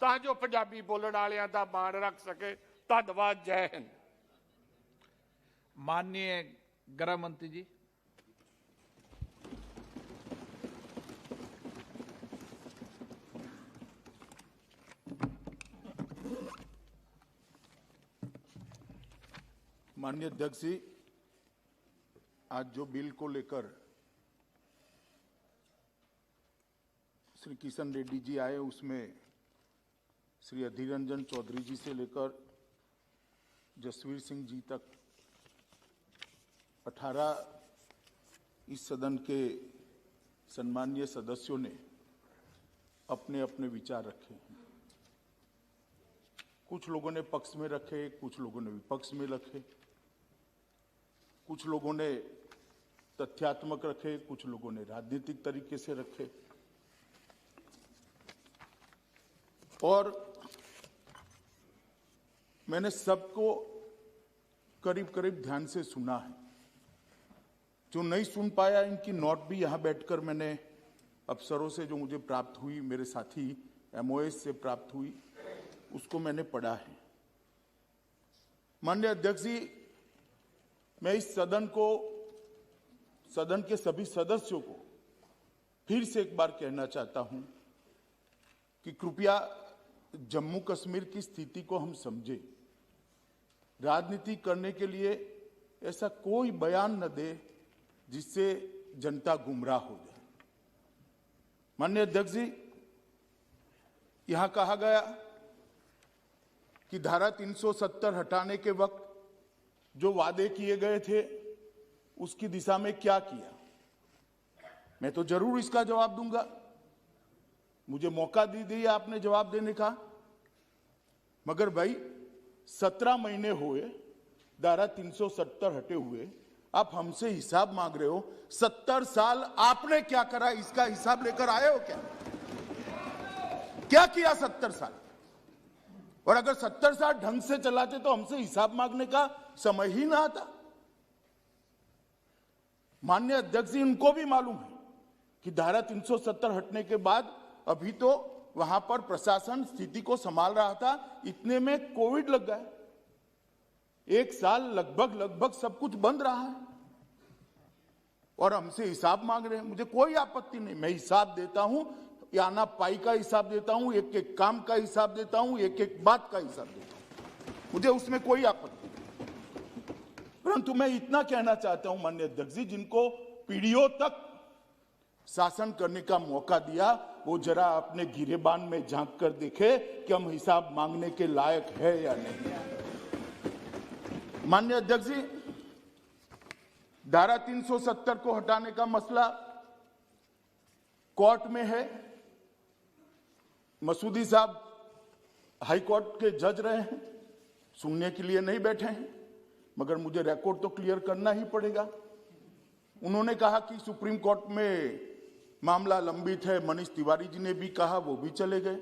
ਤਾਂ ਜੋ ਪੰਜਾਬੀ ਬੋਲਣ ਵਾਲਿਆਂ ਦਾ ਮਾਣ ਰੱਖ ਸਕੇ। ਧੰਨਵਾਦ। ਜੈ ਹਿੰਦ। माननीय गृह मंत्री जी। माननीय अध्यक्ष जी, आज जो बिल को लेकर श्री किशन रेड्डी जी आए, उसमें श्री अधीर रंजन चौधरी जी से लेकर जसवीर सिंह जी तक 18 इस सदन के सम्मानीय सदस्यों ने अपने अपने विचार रखे हैं। कुछ लोगों ने पक्ष में रखे, कुछ लोगों ने विपक्ष में रखे, कुछ लोगों ने तथ्यात्मक रखे, कुछ लोगों ने राजनीतिक तरीके से रखे। और मैंने सबको करीब करीब ध्यान से सुना है। जो नहीं सुन पाया, इनकी नोट भी यहां बैठकर मैंने अफसरों से जो मुझे प्राप्त हुई, मेरे साथी MOS से प्राप्त हुई, उसको मैंने पढ़ा है। माननीय अध्यक्ष जी, मैं इस सदन के सभी सदस्यों को फिर से एक बार कहना चाहता हूं कि कृपया जम्मू कश्मीर की स्थिति को हम समझें। राजनीति करने के लिए ऐसा कोई बयान न दे जिससे जनता गुमराह हो जाए। माननीय अध्यक्ष जी, यहां कहा गया कि धारा 370 हटाने के वक्त जो वादे किए गए थे उसकी दिशा में क्या किया। मैं तो जरूर इसका जवाब दूंगा, मुझे मौका दी आपने जवाब देने का। मगर भाई 17 महीने हुए धारा 370 हटे हुए, आप हमसे हिसाब मांग रहे हो। 70 साल आपने क्या करा, इसका हिसाब लेकर आए हो क्या किया 70 साल? और अगर 70 साल ढंग से चलाते तो हमसे हिसाब मांगने का समय ही ना आता। माननीय अध्यक्ष जी, उनको भी मालूम है कि धारा 370 हटने के बाद अभी तो वहां पर प्रशासन स्थिति को संभाल रहा था, इतने में कोविड लग गया। एक साल लगभग सब कुछ बंद रहा है और हमसे हिसाब मांग रहे हैं। मुझे कोई आपत्ति नहीं, मैं हिसाब देता हूं, आना पाई का हिसाब देता हूं, एक एक काम का हिसाब देता हूं, एक एक बात का हिसाब देता हूं, मुझे उसमें कोई आपत्ति नहीं। परंतु मैं इतना कहना चाहता हूं माननीय अध्यक्ष जी, जिनको पीढ़ियों तक शासन करने का मौका दिया, वो जरा अपने गिरेबान में झांक कर देखे कि हम हिसाब मांगने के लायक है या नहीं। माननीय अध्यक्ष जी, धारा 370 को हटाने का मसला कोर्ट में है। मसूदी साहब हाई कोर्ट के जज रहे हैं, सुनने के लिए नहीं बैठे हैं, मगर मुझे रिकॉर्ड तो क्लियर करना ही पड़ेगा। उन्होंने कहा कि सुप्रीम कोर्ट में मामला लंबित है। मनीष तिवारी जी ने भी कहा, वो भी चले गए।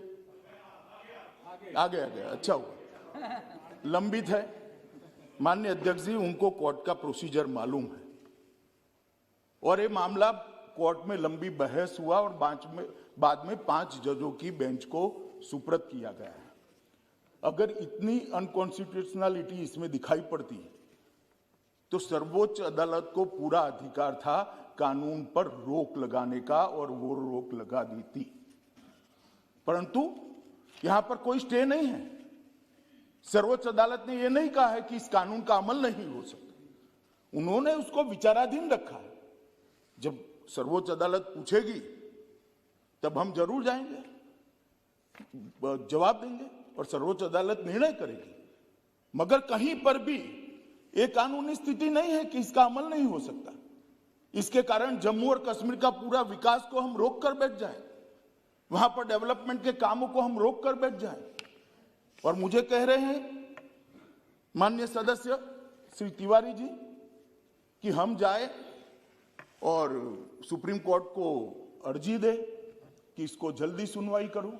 आगे अच्छा हुआ, लंबित है। माननीय अध्यक्ष जी, उनको कोर्ट का प्रोसीजर मालूम है और ये मामला कोर्ट में लंबी बहस हुआ और बाद में 5 जजों की बेंच को सुपुर्द किया गया है। अगर इतनी अनकॉन्स्टिट्यूशनलिटी इसमें दिखाई पड़ती है तो सर्वोच्च अदालत को पूरा अधिकार था कानून पर रोक लगाने का, और वो रोक लगा दी थी। परंतु यहां पर कोई स्टे नहीं है। सर्वोच्च अदालत ने यह नहीं कहा है कि इस कानून का अमल नहीं हो सकता, उन्होंने उसको विचाराधीन रखा है। जब सर्वोच्च अदालत पूछेगी तब हम जरूर जाएंगे, जवाब देंगे और सर्वोच्च अदालत निर्णय करेगी। मगर कहीं पर भी एक कानूनी स्थिति नहीं है कि इसका अमल नहीं हो सकता। इसके कारण जम्मू और कश्मीर का पूरा विकास को हम रोक कर बैठ जाएं, वहां पर डेवलपमेंट के कामों को हम रोक कर बैठ जाएं। और मुझे कह रहे हैं माननीय सदस्य श्री तिवारी जी कि हम जाए और सुप्रीम कोर्ट को अर्जी दे कि इसको जल्दी सुनवाई करूं।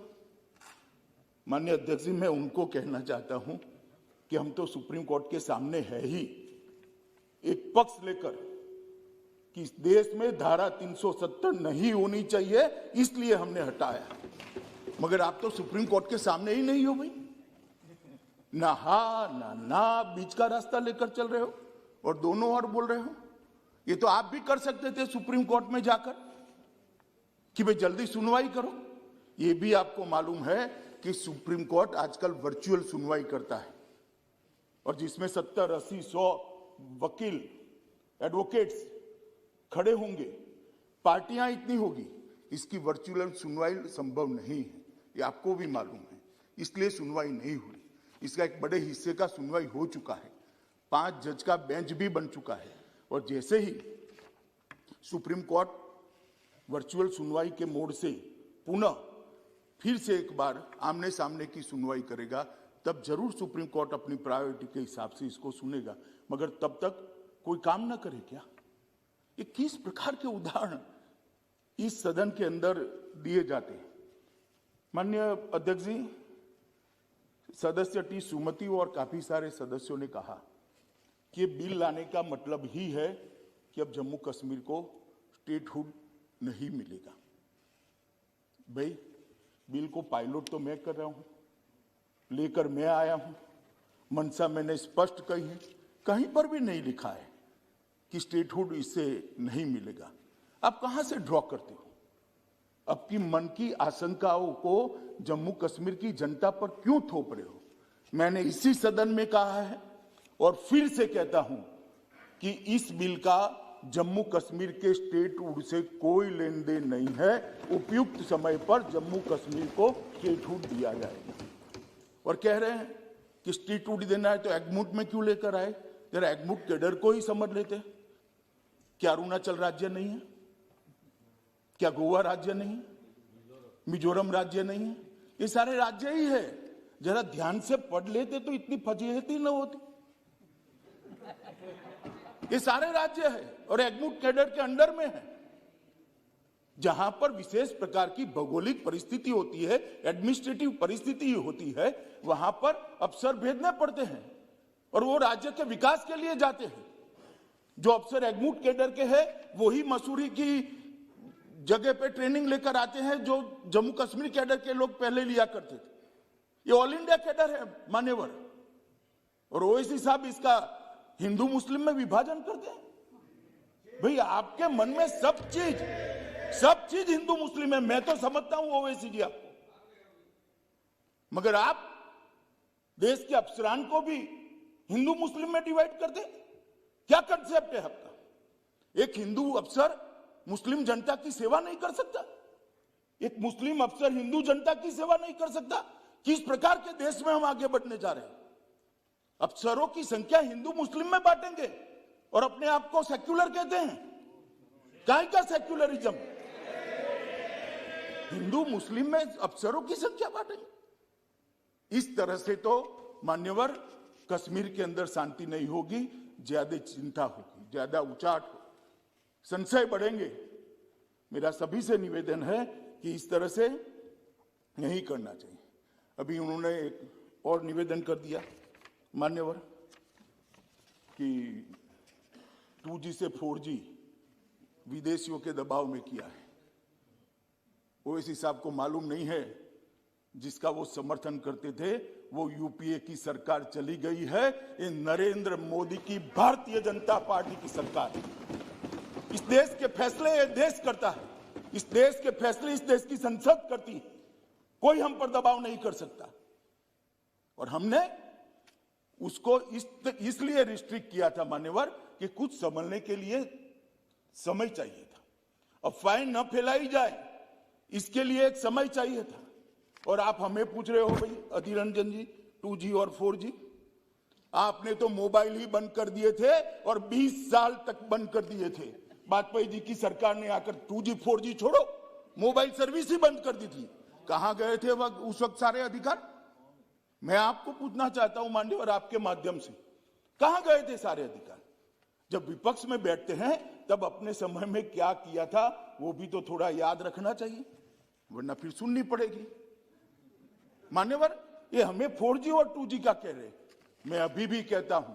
माननीय अध्यक्ष जी, मैं उनको कहना चाहता हूं कि हम तो सुप्रीम कोर्ट के सामने है ही, एक पक्ष लेकर कि इस देश में धारा 370 नहीं होनी चाहिए, इसलिए हमने हटाया। मगर आप तो सुप्रीम कोर्ट के सामने ही नहीं हो भाई, ना हा ना बीच का रास्ता लेकर चल रहे हो और दोनों ओर बोल रहे हो। ये तो आप भी कर सकते थे सुप्रीम कोर्ट में जाकर कि भाई जल्दी सुनवाई करो। ये भी आपको मालूम है कि सुप्रीम कोर्ट आजकल वर्चुअल सुनवाई करता है और जिसमें 70, 80, 100 वकील एडवोकेट्स खड़े होंगे, पार्टियां इतनी होगी, इसकी वर्चुअल सुनवाई संभव नहीं है, ये आपको भी मालूम है। इसलिए सुनवाई नहीं हुई। इसका एक बड़े हिस्से का सुनवाई हो चुका है, 5 जज का बेंच भी बन चुका है और जैसे ही सुप्रीम कोर्ट वर्चुअल सुनवाई के मोड से पुनः फिर से एक बार आमने सामने की सुनवाई करेगा, तब जरूर सुप्रीम कोर्ट अपनी प्रायोरिटी के हिसाब से इसको सुनेगा। मगर तब तक कोई काम ना करे क्या? ये किस प्रकार के उदाहरण इस सदन के अंदर दिए जाते हैं? माननीय अध्यक्ष जी, सदस्य टी सुमति और काफी सारे सदस्यों ने कहा कि बिल लाने का मतलब ही है कि अब जम्मू कश्मीर को स्टेटहुड नहीं मिलेगा। भाई, बिल को पायलट तो मैं कर रहा हूं, लेकर मैं आया हूं, मंशा मैंने स्पष्ट कही है, कहीं पर भी नहीं लिखा है कि स्टेटहुड इससे नहीं मिलेगा। आप कहां से ड्रॉ करते हो? आपकी मन की आशंकाओं को जम्मू कश्मीर की जनता पर क्यों थोप रहे हो? मैंने इसी सदन में कहा है और फिर से कहता हूं कि इस बिल का जम्मू कश्मीर के स्टेटहुड से कोई लेन देन नहीं है। उपयुक्त समय पर जम्मू कश्मीर को स्टेटहुड दिया जाएगा। और कह रहे हैं कि स्टेटहुड देना है तो एग्मूट में क्यों लेकर आए? जरा एग्मूट कैडर को ही समझ लेते। क्या अरुणाचल राज्य नहीं है? क्या गोवा राज्य नहीं है? मिजोरम राज्य नहीं है? ये सारे राज्य ही है। जरा ध्यान से पढ़ लेते तो इतनी फजीहती न होती। ये सारे राज्य है और एग्मूट कैडर के अंडर में है। जहां पर विशेष प्रकार की भौगोलिक परिस्थिति होती है, एडमिनिस्ट्रेटिव परिस्थिति होती है, वहां पर अफसर भेजने पड़ते हैं और वो राज्य के विकास के लिए जाते हैं। जो अफसर एग्मूट कैडर के हैं वही मसूरी की जगह पे ट्रेनिंग लेकर आते हैं जो जम्मू कश्मीर कैडर के लोग पहले लिया करते थे। ये ऑल इंडिया कैडर है मान्यवर। और ओवैसी साहब इसका हिंदू मुस्लिम में विभाजन करते हैं। भाई, आपके मन में सब चीज हिंदू मुस्लिम है, मैं तो समझता हूं ओवैसी जी आपको, मगर आप देश के अफसरान को भी हिंदू मुस्लिम में डिवाइड करते। क्या कंसेप्ट है आपका? एक हिंदू अफसर मुस्लिम जनता की सेवा नहीं कर सकता? एक मुस्लिम अफसर हिंदू जनता की सेवा नहीं कर सकता? किस प्रकार के देश में हम आगे बढ़ने जा रहे हैं? अफसरों की संख्या हिंदू मुस्लिम में बांटेंगे और अपने आप को सेक्युलर कहते हैं। काहे का सेक्युलरिज्म? हिंदू मुस्लिम में अफसरों की संख्या बांटेंगे। इस तरह से तो मान्यवर कश्मीर के अंदर शांति नहीं होगी, ज्यादा चिंता होगी, ज्यादा उचाट होगी, संशय बढ़ेंगे। मेरा सभी से निवेदन है कि इस तरह से नहीं करना चाहिए। अभी उन्होंने एक और निवेदन कर दिया मान्यवर कि 2G से 4G विदेशियों के दबाव में किया है। ओवैसी साहब को मालूम नहीं है जिसका वो समर्थन करते थे वो यूपीए की सरकार चली गई है। ये नरेंद्र मोदी की भारतीय जनता पार्टी की सरकार है। इस देश के फैसले ये देश करता है, इस देश के फैसले इस देश की संसद करती है। कोई हम पर दबाव नहीं कर सकता। और हमने उसको इसलिए रिस्ट्रिक्ट किया था मान्यवर कि कुछ समझने के लिए समय चाहिए था। अफवाहें न फैलाई जाए इसके लिए एक समय चाहिए था। और आप हमें पूछ रहे हो भाई अधीर रंजन जी 2G और 4G, आपने तो मोबाइल ही बंद कर दिए थे और 20 साल तक बंद कर दिए थे। वाजपेयी जी की सरकार ने आकर 2G 4G छोड़ो, मोबाइल सर्विस ही बंद कर दी थी। कहां गए थे उस वक्त सारे अधिकार? मैं आपको पूछना चाहता हूं माननीय आपके माध्यम से, कहां गए थे सारे अधिकार? जब विपक्ष में बैठते हैं तब अपने समय में क्या किया था वो भी तो थोड़ा याद रखना चाहिए, वरना फिर सुननी पड़ेगी। मान्यवर, ये हमें 4G और 2G का कह रहे, मैं अभी भी कहता हूं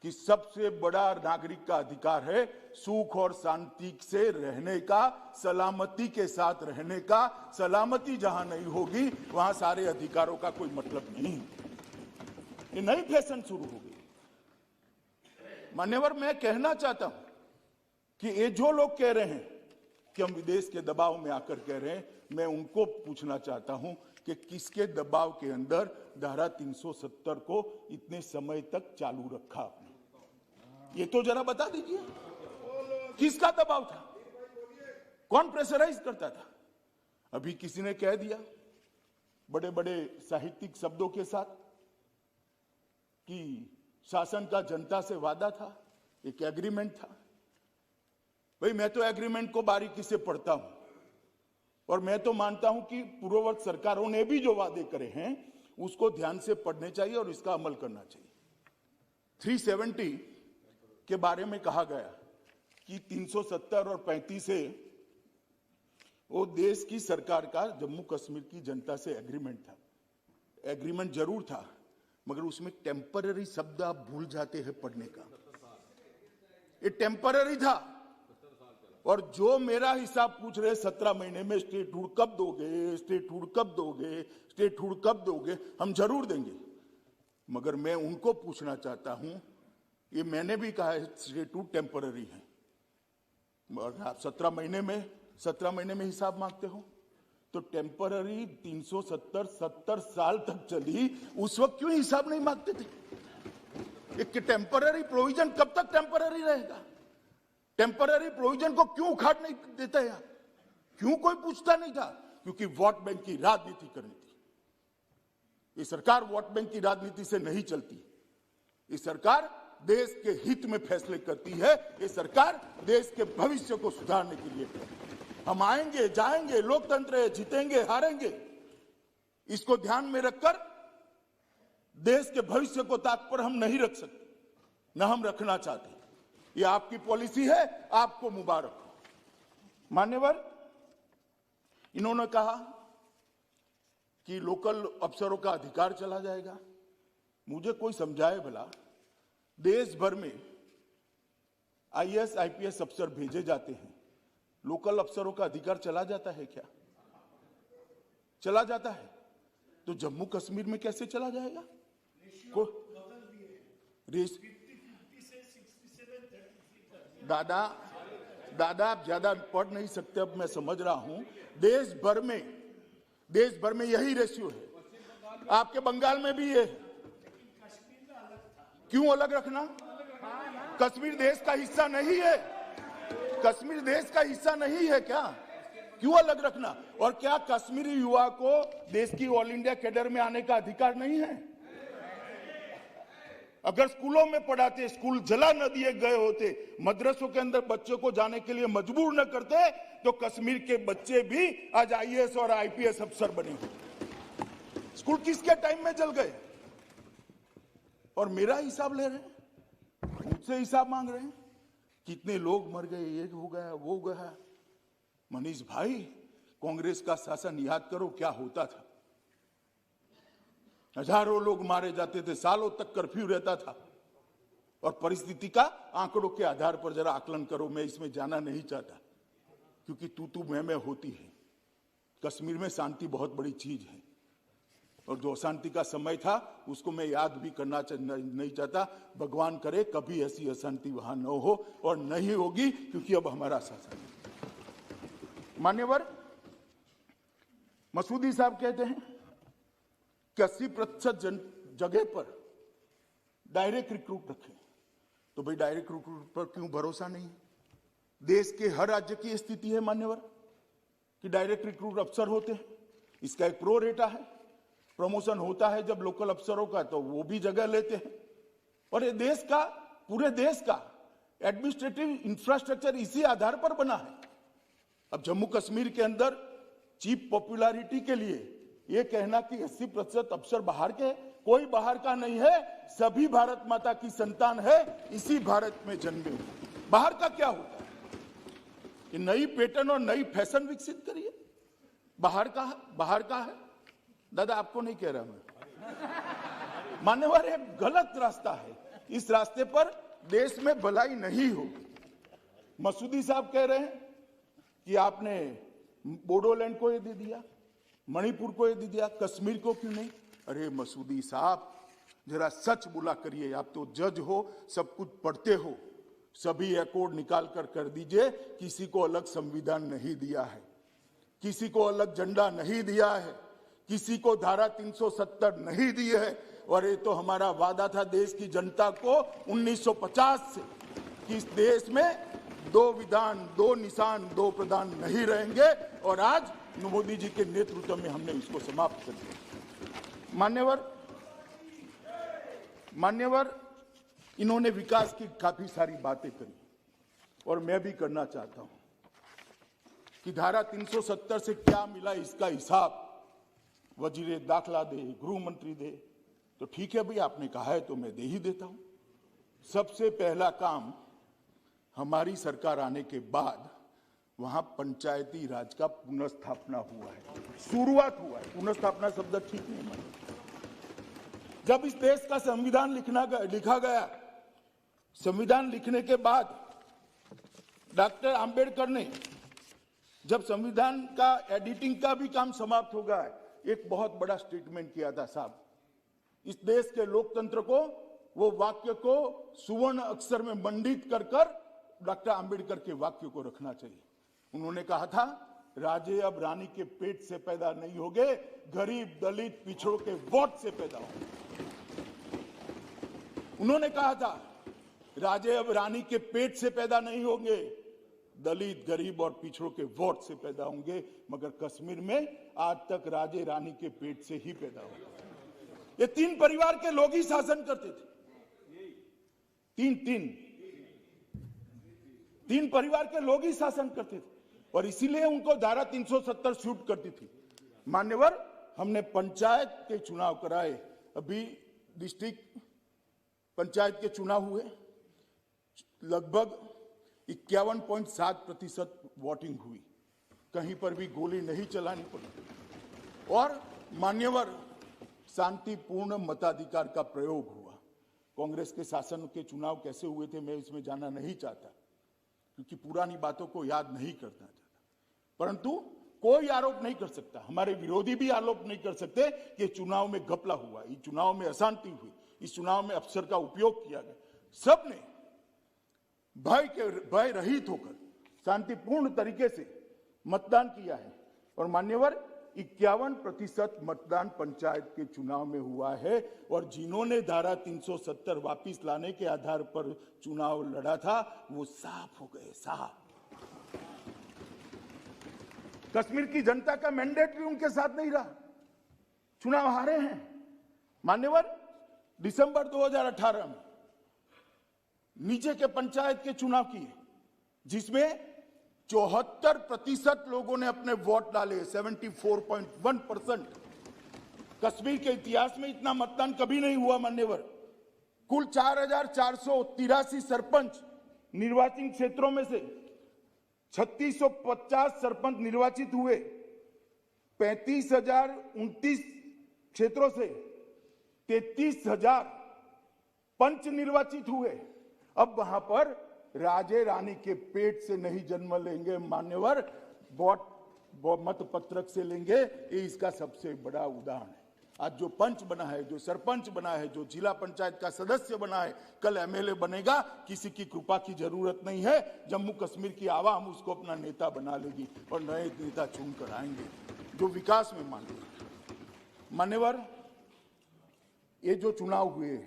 कि सबसे बड़ा नागरिक का अधिकार है सुख और शांति से रहने का, सलामती के साथ रहने का। सलामती जहां नहीं होगी वहां सारे अधिकारों का कोई मतलब नहीं। ये नई फैशन शुरू हो गई। मान्यवर, मैं कहना चाहता हूं कि ये जो लोग कह रहे हैं कि हम विदेश के दबाव में आकर कह रहे हैं, मैं उनको पूछना चाहता हूं कि किसके दबाव के अंदर धारा 370 को इतने समय तक चालू रखा आपने? ये तो जरा बता दीजिए, किसका दबाव था? कौन प्रेशराइज करता था? अभी किसी ने कह दिया बड़े बड़े साहित्यिक शब्दों के साथ कि शासन का जनता से वादा था, एक एग्रीमेंट था। भाई, मैं तो एग्रीमेंट को बारीकी से पढ़ता हूं और मैं तो मानता हूं कि पूर्ववर्ती सरकारों ने भी जो वादे करे हैं उसको ध्यान से पढ़ने चाहिए और इसका अमल करना चाहिए। 370 के बारे में कहा गया कि 370 और 35 से वो देश की सरकार का जम्मू कश्मीर की जनता से एग्रीमेंट था। एग्रीमेंट जरूर था, मगर उसमें टेम्पररी शब्द आप भूल जाते हैं पढ़ने का। ये टेम्पररी था। और जो मेरा हिसाब पूछ रहे 17 महीने में स्टेटहुड कब दोगे, स्टेटहुड कब दोगे, स्टेटहुड कब दोगे, हम जरूर देंगे। मगर मैं उनको पूछना चाहता हूं, ये मैंने भी कहा है स्टेटहुड टेम्पररी है, और आप 17 महीने में हिसाब मांगते हो तो टेम्पररी 370 70 साल तक चली, उस वक्त क्यों हिसाब नहीं मांगते थे? एक टेम्पररी प्रोविजन कब तक टेम्पररी रहेगा? टेम्पररी प्रोविजन को क्यों उखाड़ नहीं देता यार? क्यों कोई पूछता नहीं था? क्योंकि वोट बैंक की राजनीति करनी थी। ये सरकार वोट बैंक की राजनीति से नहीं चलती। ये सरकार देश के हित में फैसले करती है। ये सरकार देश के भविष्य को सुधारने के लिए है। हम आएंगे जाएंगे, लोकतंत्र है, जीतेंगे हारेंगे, इसको ध्यान में रखकर देश के भविष्य को ताक पर हम नहीं रख सकते, न हम रखना चाहते। ये आपकी पॉलिसी है, आपको मुबारक हो। मान्यवर, इन्होंने कहा कि लोकल अफसरों का अधिकार चला जाएगा। मुझे कोई समझाए भला, देश भर में आईएएस आईपीएस अफसर भेजे जाते हैं, लोकल अफसरों का अधिकार चला जाता है क्या? चला जाता है तो जम्मू कश्मीर में कैसे चला जाएगा? दादा आप ज्यादा पढ़ नहीं सकते, अब मैं समझ रहा हूं। देश भर में यही रेशियो है। आपके बंगाल में भी ये, क्यों अलग रखना? कश्मीर देश का हिस्सा नहीं है? कश्मीर देश का हिस्सा नहीं है क्या? क्यों अलग रखना? और क्या कश्मीरी युवा को देश की ऑल इंडिया कैडर में आने का अधिकार नहीं है? अगर स्कूलों में पढ़ाते, स्कूल जला न दिए गए होते, मदरसों के अंदर बच्चों को जाने के लिए मजबूर न करते, तो कश्मीर के बच्चे भी आज आईएएस और आईपीएस अफसर बने होते। स्कूल किसके टाइम में जल गए? और मेरा हिसाब ले रहे हैं, मुझसे हिसाब मांग रहे हैं, कितने लोग मर गए, ये हो गया वो गया। मनीष भाई, कांग्रेस का शासन याद करो क्या होता था। हजारों लोग मारे जाते थे, सालों तक कर्फ्यू रहता था। और परिस्थिति का आंकड़ों के आधार पर जरा आकलन करो। मैं इसमें जाना नहीं चाहता, क्योंकि तू मैं होती है। कश्मीर में शांति बहुत बड़ी चीज है, और जो अशांति का समय था उसको मैं याद भी करना नहीं चाहता। भगवान करे कभी ऐसी अशांति वहां न हो, और नहीं होगी, क्योंकि अब हमारा शासन है। मान्यवर, मसूदी साहब कहते हैं कि 80% जगह पर डायरेक्ट रिक्रूट रखें। तो भाई, डायरेक्ट रिक्रूट पर क्यों भरोसा नहीं? देश के हर राज्य की स्थिति है मान्यवर कि डायरेक्ट रिक्रूट अफसर होते हैं। इसका एक प्रो रेटा है, प्रमोशन होता है जब लोकल अफसरों का, तो वो भी जगह लेते हैं। और ये देश का, पूरे देश का एडमिनिस्ट्रेटिव इंफ्रास्ट्रक्चर इसी आधार पर बना है। अब जम्मू कश्मीर के अंदर चीप पॉपुलैरिटी के लिए ये कहना कि 80% अफसर बाहर के, कोई बाहर का नहीं है, सभी भारत माता की संतान है, इसी भारत में जन्मे। बाहर का क्या होता है? ये नई पैटर्न और नई फैशन विकसित करिए। बाहर का है। दादा आपको नहीं कह रहा मैं, मान्यवर, एक गलत रास्ता है। इस रास्ते पर देश में भलाई नहीं होगी। मसूदी साहब कह रहे हैं कि आपने बोडोलैंड को ये दे दिया, मणिपुर को ये दे दिया, कश्मीर को क्यों नहीं? अरे मसूदी साहब, जरा सच बोला करिए। आप तो जज हो, सब कुछ पढ़ते हो। सभी अकॉर्ड निकाल कर दीजिए। किसी को अलग संविधान नहीं दिया है, किसी को अलग झंडा नहीं दिया है, किसी को धारा 370 नहीं दी है। और ये तो हमारा वादा था देश की जनता को 1950 से कि इस देश में 2 विधान, 2 निशान, 2 प्रधान नहीं रहेंगे। और आज मोदी जी के नेतृत्व में हमने इसको समाप्त कर दिया। मान्यवर, इन्होंने विकास की काफी सारी बातें करी और मैं भी करना चाहता हूं कि धारा 370 से क्या मिला इसका हिसाब वजीर दाखिला दे, गृह मंत्री दे। तो ठीक है भाई, आपने कहा है तो मैं दे ही देता हूं। सबसे पहला काम हमारी सरकार आने के बाद वहां पंचायती राज का पुनर्स्थापना हुआ है, शुरुआत हुआ है। पुनर्स्थापना शब्द ठीक नहीं माना। जब इस देश का संविधान लिखा गया, संविधान लिखने के बाद डॉक्टर आंबेडकर ने जब संविधान का एडिटिंग का भी काम समाप्त हो गया, एक बहुत बड़ा स्टेटमेंट किया था साहब, इस देश के लोकतंत्र को, वो वाक्य को सुवर्ण अक्षर में मंडित कर डॉक्टर आंबेडकर के वाक्य को रखना चाहिए। उन्होंने कहा था, राजे अब रानी के पेट से पैदा नहीं होंगे, गरीब दलित पिछड़ों के वोट से पैदा होंगे। उन्होंने कहा था, राजे अब रानी के पेट से पैदा नहीं होंगे, दलित गरीब और पिछड़ों के वोट से पैदा होंगे। मगर कश्मीर में आज तक राजे रानी के पेट से ही पैदा होगा। ये 3 परिवार के लोग ही शासन करते थे। तीन परिवार के लोग ही शासन करते थे और इसीलिए उनको धारा 370 शूट करती थी। मान्यवर, हमने पंचायत के चुनाव कराए, अभी डिस्ट्रिक्ट पंचायत के चुनाव हुए, लगभग 51.7% वोटिंग हुई, कहीं पर भी गोली नहीं चलानी पड़ी। और मान्यवर, शांतिपूर्ण मताधिकार का प्रयोग हुआ। कांग्रेस के शासन के चुनाव कैसे हुए थे मैं इसमें जाना नहीं चाहता, क्योंकि पुरानी बातों को याद नहीं करना चाहता। परंतु कोई आरोप नहीं कर सकता, हमारे विरोधी भी आरोप नहीं कर सकते कि चुनाव में घपला हुआ, इस चुनाव में अशांति हुई, इस चुनाव में अफसर का उपयोग किया गया। सबने भय रहित होकर शांतिपूर्ण तरीके से मतदान किया है। और मान्यवर, 51% मतदान पंचायत के चुनाव में हुआ है। और जिन्होंने धारा 370 वापिस लाने के आधार पर चुनाव लड़ा था, वो साफ हो गए, साफ। कश्मीर की जनता का मैंडेट भी उनके साथ नहीं रहा, चुनाव हारे हैं। मान्यवर, दिसंबर 2018 में नीचे के पंचायत के चुनाव किए, जिसमें 74% लोगों ने अपने वोट डाले, 74.1%। कश्मीर के इतिहास में इतना मतदान कभी नहीं हुआ मान्यवर। कुल 4483 सरपंच निर्वाचित क्षेत्रों में से 3650 सरपंच निर्वाचित हुए। 35,029 क्षेत्रों से 33,000 पंच निर्वाचित हुए। अब वहां पर राजे रानी के पेट से नहीं जन्म लेंगे मान्यवर, वोट मत पत्रक से लेंगे। ये इसका सबसे बड़ा उदाहरण है। आज जो पंच बना है, जो सरपंच बना है, जो जिला पंचायत का सदस्य बना है, कल एमएलए बनेगा। किसी की कृपा की जरूरत नहीं है। जम्मू कश्मीर की आवाम उसको अपना नेता बना लेगी और नए नेता चुनकर आएंगे जो विकास में मानेंगे। मान्यवर, ये जो चुनाव हुए,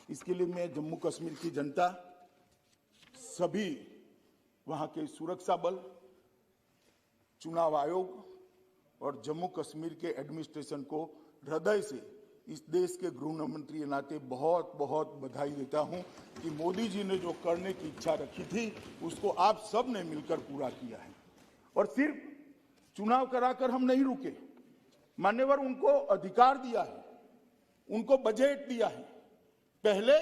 इसके लिए मैं जम्मू कश्मीर की जनता, सभी वहां के सुरक्षा बल, चुनाव आयोग और जम्मू कश्मीर के एडमिनिस्ट्रेशन को हृदय से इस देश के गृह मंत्री के नाते बहुत बहुत बधाई देता हूं कि मोदी जी ने जो करने की इच्छा रखी थी उसको आप सब ने मिलकर पूरा किया है। और सिर्फ चुनाव कराकर हम नहीं रुके मान्यवर, उनको अधिकार दिया है, उनको बजट दिया है। पहले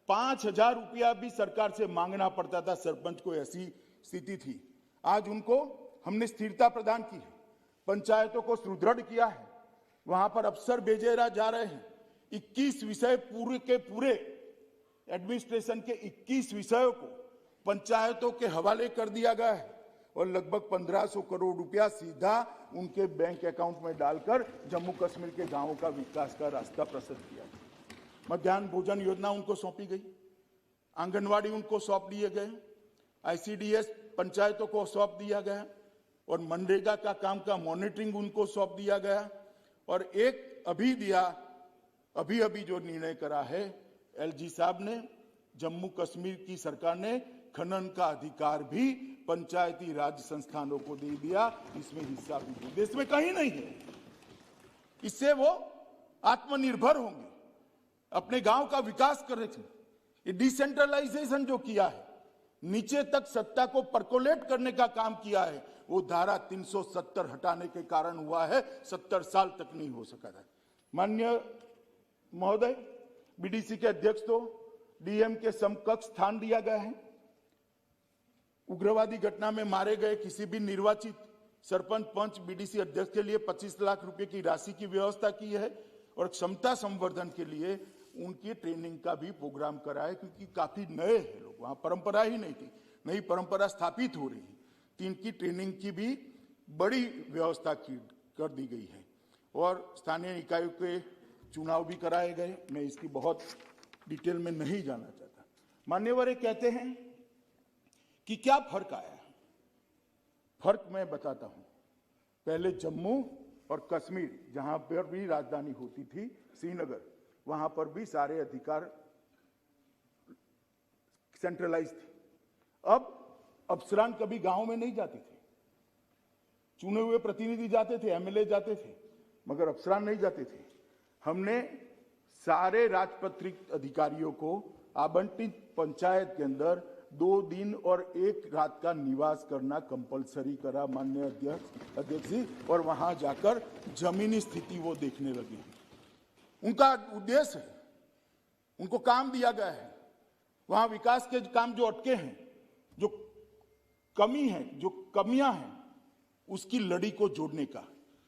5,000 रुपया भी सरकार से मांगना पड़ता था, सरपंच को ऐसी स्थिति थी। आज उनको हमने स्थिरता प्रदान की है, पंचायतों को सुदृढ़ किया है, वहां पर अफसर भेजे जा रहे हैं। 21 विषय पूरे के पूरे एडमिनिस्ट्रेशन के 21 विषयों को पंचायतों के हवाले कर दिया गया है और लगभग 1500 करोड़ रुपया सीधा उनके बैंक अकाउंट में डालकर जम्मू कश्मीर के गांवों का विकास का रास्ता प्रशस्त किया। मध्याह्न भोजन योजना उनको सौंपी गई, आंगनवाड़ी उनको सौंप दिए गए, ICDS पंचायतों को सौंप दिया गया और मनरेगा का काम का मॉनिटरिंग उनको सौंप दिया गया। और एक अभी जो निर्णय करा है LG साहब ने, जम्मू कश्मीर की सरकार ने खनन का अधिकार भी पंचायती राज संस्थानों को दे दिया, इसमें हिस्सा भी देश में कहीं नहीं है। इससे वो आत्मनिर्भर होंगे, अपने गांव का विकास करेंगे। ये डिसेंट्रलाइजेशन जो किया है, नीचे तक सत्ता को परकोलेट करने का काम किया है, वो धारा 370 हटाने के कारण हुआ है। 70 साल तक नहीं हो सका था। माननीय महोदय, BDC के अध्यक्ष तो DM के समकक्ष स्थान दिया गया है। उग्रवादी घटना में मारे गए किसी भी निर्वाचित सरपंच, पंच, BDC अध्यक्ष के लिए 25 लाख रुपए की राशि की व्यवस्था की है और क्षमता संवर्धन के लिए उनकी ट्रेनिंग का भी प्रोग्राम कराया, क्योंकि काफी नए हैं लोग, वहां परंपरा ही नहीं थी, नई परंपरा स्थापित हो रही है। तो इनकी ट्रेनिंग की भी बड़ी व्यवस्था कर दी गई है और स्थानीय निकायों के चुनाव भी कराए गए। मैं इसकी बहुत डिटेल में नहीं जाना चाहता। मान्यवर कहते हैं कि क्या फर्क आया है। फर्क मैं बताता हूं। पहले जम्मू और कश्मीर, जहां पर भी राजधानी होती थी श्रीनगर, वहां पर भी सारे अधिकार सेंट्रलाइज थे। अब अफसरान कभी गांव में नहीं जाते थे, चुने हुए प्रतिनिधि जाते थे, MLA जाते थे, मगर अफसरान नहीं जाते थे। हमने सारे राजपत्रित अधिकारियों को आवंटित पंचायत के अंदर 2 दिन और 1 रात का निवास करना कंपलसरी करा, माननीय अध्यक्ष जी, और वहां जाकर जमीनी स्थिति वो देखने लगे। उनका उद्देश्य है, उनको काम दिया गया है, वहां विकास के काम जो अटके हैं, जो कमी है, जो कमियां हैं, उसकी लड़ी को जोड़ने का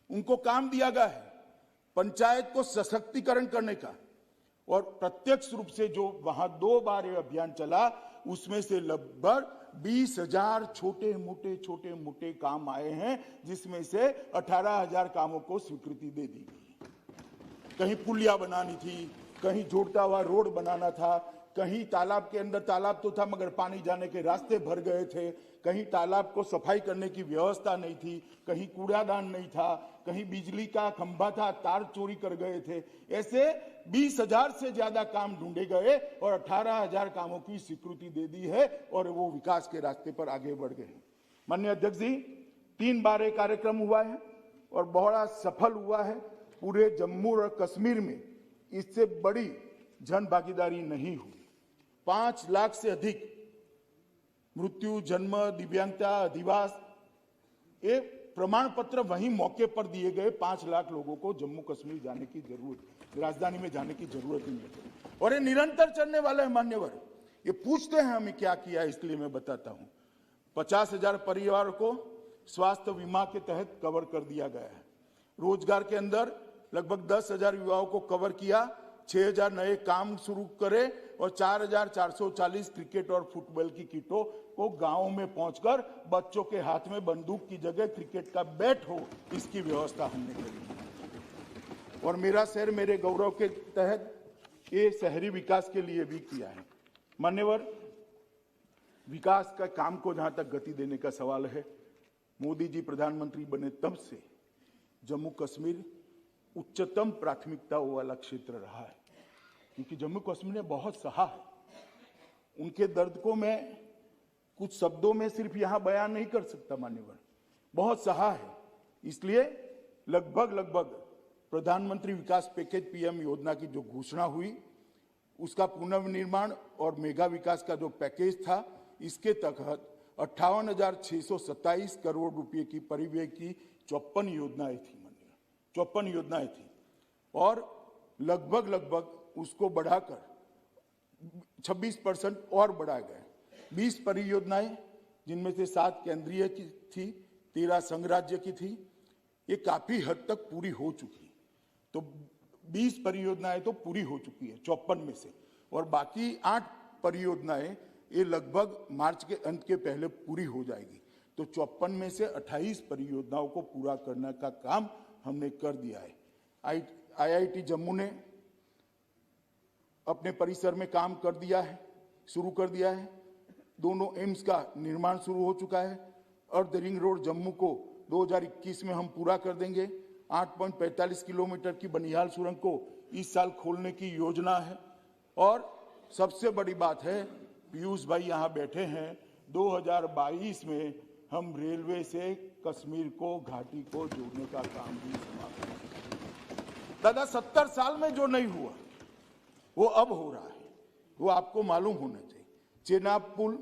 उनको काम दिया गया है। पंचायत को सशक्तिकरण करने का, और प्रत्यक्ष रूप से जो वहां 2 बार ये अभियान चला, उसमें से लगभग 20,000 छोटे मोटे काम आए हैं, जिसमें से 18,000 कामों को स्वीकृति दे दी गई। कहीं पुलिया बनानी थी, कहीं जोड़ता हुआ रोड बनाना था, कहीं तालाब के अंदर तालाब तो था मगर पानी जाने के रास्ते भर गए थे, कहीं तालाब को सफाई करने की व्यवस्था नहीं थी, कहीं कूड़ादान नहीं था, कहीं बिजली का खंभा था, तार चोरी कर गए थे। ऐसे 20,000 से ज्यादा काम ढूंढे गए और 18,000 कामों की स्वीकृति दे दी है और वो विकास के रास्ते पर आगे बढ़ गए। माननीय अध्यक्ष जी, 3 बार ये कार्यक्रम हुआ है और बहुत सफल हुआ है। पूरे जम्मू और कश्मीर में इससे बड़ी जन भागीदारी नहीं हुई। 5 लाख से अधिक मृत्यु, जन्म, दिव्यांगता, अधिवास, ये प्रमाण पत्र वहीं मौके पर दिए गए। 5 लाख लोगों को जम्मू कश्मीर जाने की जरूरत, राजधानी में जाने की जरूरत नहीं है और ये निरंतर चलने वाला है। मान्यवर, ये पूछते हैं हमें क्या किया, इसलिए मैं बताता हूं। 50,000 परिवार को स्वास्थ्य बीमा के तहत कवर कर दिया गया है। रोजगार के अंदर लगभग 10,000 युवाओं को कवर किया, 6,000 नए काम शुरू करे और 4,440 क्रिकेट और फुटबॉल की किटों को गांवों में पहुंचकर बच्चों के हाथ में बंदूक की जगह क्रिकेट का बैट हो, इसकी व्यवस्था हमने करी। और मेरा शहर मेरे गौरव के तहत ये शहरी विकास के लिए भी किया है। मान्यवर, विकास का काम को जहां तक गति देने का सवाल है, मोदी जी प्रधानमंत्री बने तब से जम्मू कश्मीर उच्चतम प्राथमिकताओं वाला क्षेत्र रहा है, क्योंकि जम्मू कश्मीर ने बहुत सहा है। उनके दर्द को मैं कुछ शब्दों में सिर्फ यहां बयान नहीं कर सकता मान्यवर, बहुत सहा है। इसलिए लगभग प्रधानमंत्री विकास पैकेज PM योजना की जो घोषणा हुई, उसका पुनर्निर्माण और मेगा विकास का जो पैकेज था, इसके तहत 58,627 करोड़ रुपए की परिव्यय की 54 योजनाएं थी। 54 योजनाएं थी और लगभग उसको बढ़ाकर 26% और बढ़ाया गया। 20 परियोजनाएं, जिनमें से 7 केंद्रीय की थी, 13 संघ राज्य की थी, ये काफी हद तक पूरी हो चुकी है। तो 20 परियोजनाएं तो पूरी हो चुकी है 54 में से, और बाकी 8 परियोजनाएं ये लगभग मार्च के अंत के पहले पूरी हो जाएगी। तो 54 में से 28 परियोजनाओं को पूरा करने का काम हमने कर दिया है। IIT जम्मू ने अपने परिसर में काम कर दिया है, शुरू कर दिया है। दोनों एम्स का निर्माण शुरू हो चुका है। अर्ध रिंग रोड जम्मू को 2021 में हम पूरा कर देंगे। 8.45 किलोमीटर की बनिहाल सुरंग को इस साल खोलने की योजना है। और सबसे बड़ी बात है, पीयूष भाई यहाँ बैठे हैं, 2022 में हम रेलवे से कश्मीर को, घाटी को जोड़ने का काम भी समाप्त करेंगे। दादा 70 साल में जो नहीं हुआ वो अब हो रहा है, वो आपको मालूम होना चाहिए। चेनाब पुल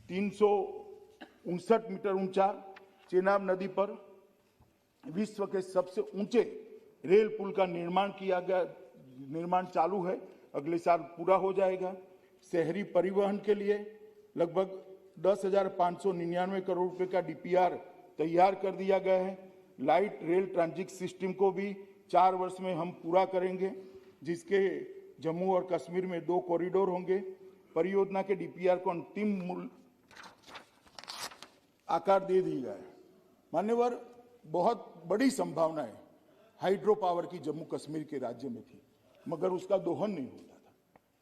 359 मीटर ऊंचा, चेनाब नदी पर विश्व के सबसे ऊंचे रेल पुल का निर्माण किया गया, निर्माण चालू है, अगले साल पूरा हो जाएगा। शहरी परिवहन के लिए लगभग 10,599 करोड़ रुपए का DPR तैयार कर दिया गया है। लाइट रेल ट्रांजिट सिस्टम को भी 4 वर्ष में हम पूरा करेंगे, जिसके जम्मू और कश्मीर में 2 कॉरिडोर होंगे। परियोजना के DPR को अंतिम मूल आकार दे दी गया है। मान्यवर, बहुत बड़ी संभावनाएं हाइड्रो पावर की जम्मू कश्मीर के राज्य में थी, मगर उसका दोहन नहीं होता था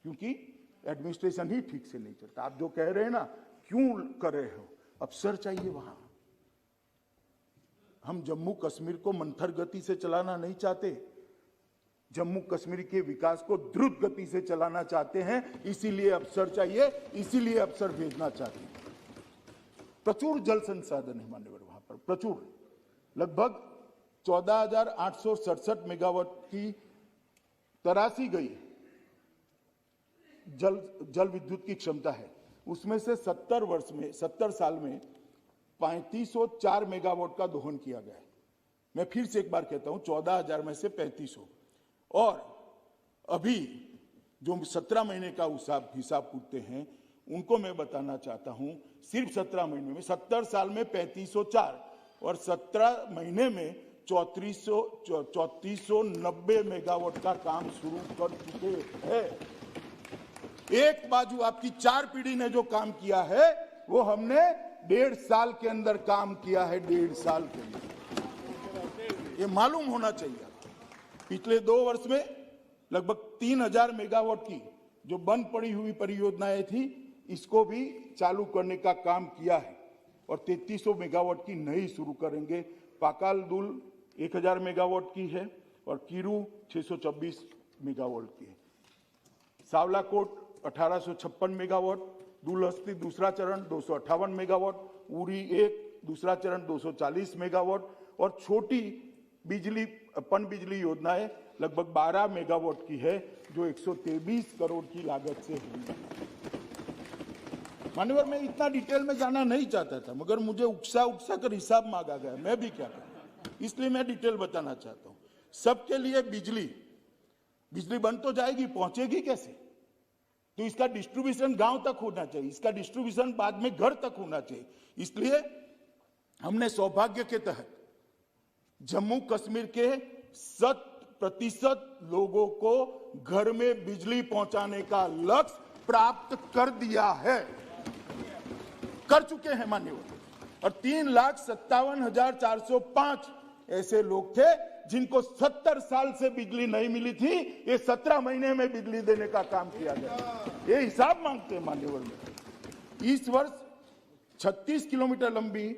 क्योंकि एडमिनिस्ट्रेशन ही ठीक से नहीं चलता। आप जो कह रहे हैं ना, क्यों कर रहे हो, अफसर चाहिए वहां। हम जम्मू कश्मीर को मंथर गति से चलाना नहीं चाहते, जम्मू कश्मीर के विकास को द्रुत गति से चलाना चाहते हैं। इसीलिए अफसर चाहिए, इसीलिए अफसर भेजना चाहते हैं। प्रचुर जल संसाधन है मान्यवर वहां पर, प्रचुर। लगभग 14,867 मेगावाट की तराशी गई जल विद्युत की क्षमता है। उसमें से 70 साल में 3504 मेगावाट का दोहन किया गया है। मैं फिर से एक बार कहता हूं, 14,000 में से 3500। और अभी जो 17 महीने का हिसाब पूछते हैं, उनको मैं बताना चाहता हूं, सिर्फ 17 महीने में 70 साल में 3504 और 17 महीने में 3490 मेगावाट का काम शुरू कर चुके हैं। एक बाजू आपकी 4 पीढ़ी ने जो काम किया है, वो हमने 1.5 साल के अंदर काम किया है। 1.5 साल के अंदर, ये मालूम होना चाहिए। पिछले 2 वर्ष में लगभग 3000 मेगावाट की जो बंद पड़ी हुई परियोजनाएं थी, इसको भी चालू करने का काम किया है और 3300 मेगावाट की नई शुरू करेंगे। पाकाल दुल 1000 मेगावाट की है और कीरू 624 मेगावाट की है। सावलाकोट 1856 मेगावाट, दुलहस्ती दूसरा चरण 258 मेगावाट, उरी 1 दूसरा चरण 240 मेगावाट और छोटी बिजली पन बिजली योजनाएं लगभग 12 मेगावाट की है, जो 123 करोड़ की लागत से हुई। मान्यवर, मैं इतना डिटेल में जाना नहीं चाहता था, मगर मुझे उकसा कर हिसाब मांगा गया, मैं भी क्या करूं, इसलिए मैं डिटेल बताना चाहता हूं। सबके लिए बिजली बंद तो जाएगी, पहुंचेगी कैसे? तो इसका डिस्ट्रीब्यूशन गांव तक होना चाहिए, इसका डिस्ट्रीब्यूशन बाद में घर तक होना चाहिए। इसलिए हमने सौभाग्य के तहत जम्मू कश्मीर के 100% लोगों को घर में बिजली पहुंचाने का लक्ष्य प्राप्त कर दिया है, कर चुके हैं मान्यवर। और 3,57,405 ऐसे लोग थे जिनको 70 साल से बिजली नहीं मिली थी, ये 17 महीने में बिजली देने का काम किया गया। ये हिसाब मांगते हैं मान्यवर में। इस वर्ष 36 किलोमीटर लंबी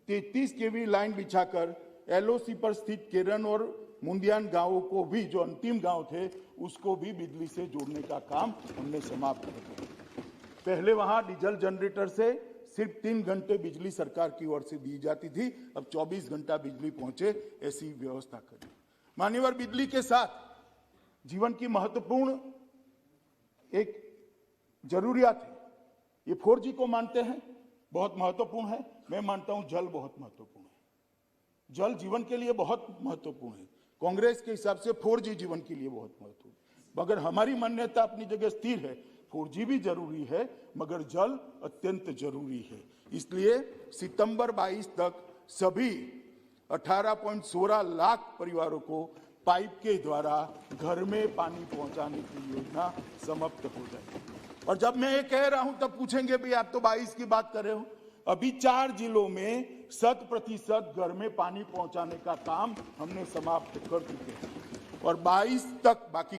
33 kV लाइन बिछाकर LOC पर स्थित केरन और मुंदियान गांवों को भी, जो अंतिम गांव थे, उसको भी बिजली से जोड़ने का काम हमने समाप्त कर दिया। पहले वहां डीजल जनरेटर से सिर्फ 3 घंटे बिजली सरकार की ओर से दी जाती थी, अब 24 घंटा बिजली पहुंचे, ऐसी व्यवस्था करी। मान्यवर, बिजली के साथ जीवन की महत्वपूर्ण एक जरूरियात है। ये 4G को मानते हैं, बहुत महत्वपूर्ण है। मैं मानता हूं जल बहुत महत्वपूर्ण है। जल जीवन के लिए बहुत महत्वपूर्ण है। कांग्रेस के हिसाब से 4G जीवन के लिए बहुत महत्वपूर्ण है, मगर हमारी मान्यता अपनी जगह स्थिर है। 4G भी जरूरी है, मगर जल अत्यंत जरूरी है। इसलिए सितंबर 22 तक सभी 18.16 लाख परिवारों को पाइप के द्वारा घर में पानी पहुंचाने की योजना समाप्त हो जाएगी। और जब मैं ये कह रहा हूं तब पूछेंगे भी आप तो 22 की बात कर रहे हो। अभी 4 जिलों में 100% घर में पानी पहुंचाने का काम हमने समाप्त कर चुके हैं और 22 तक बाकी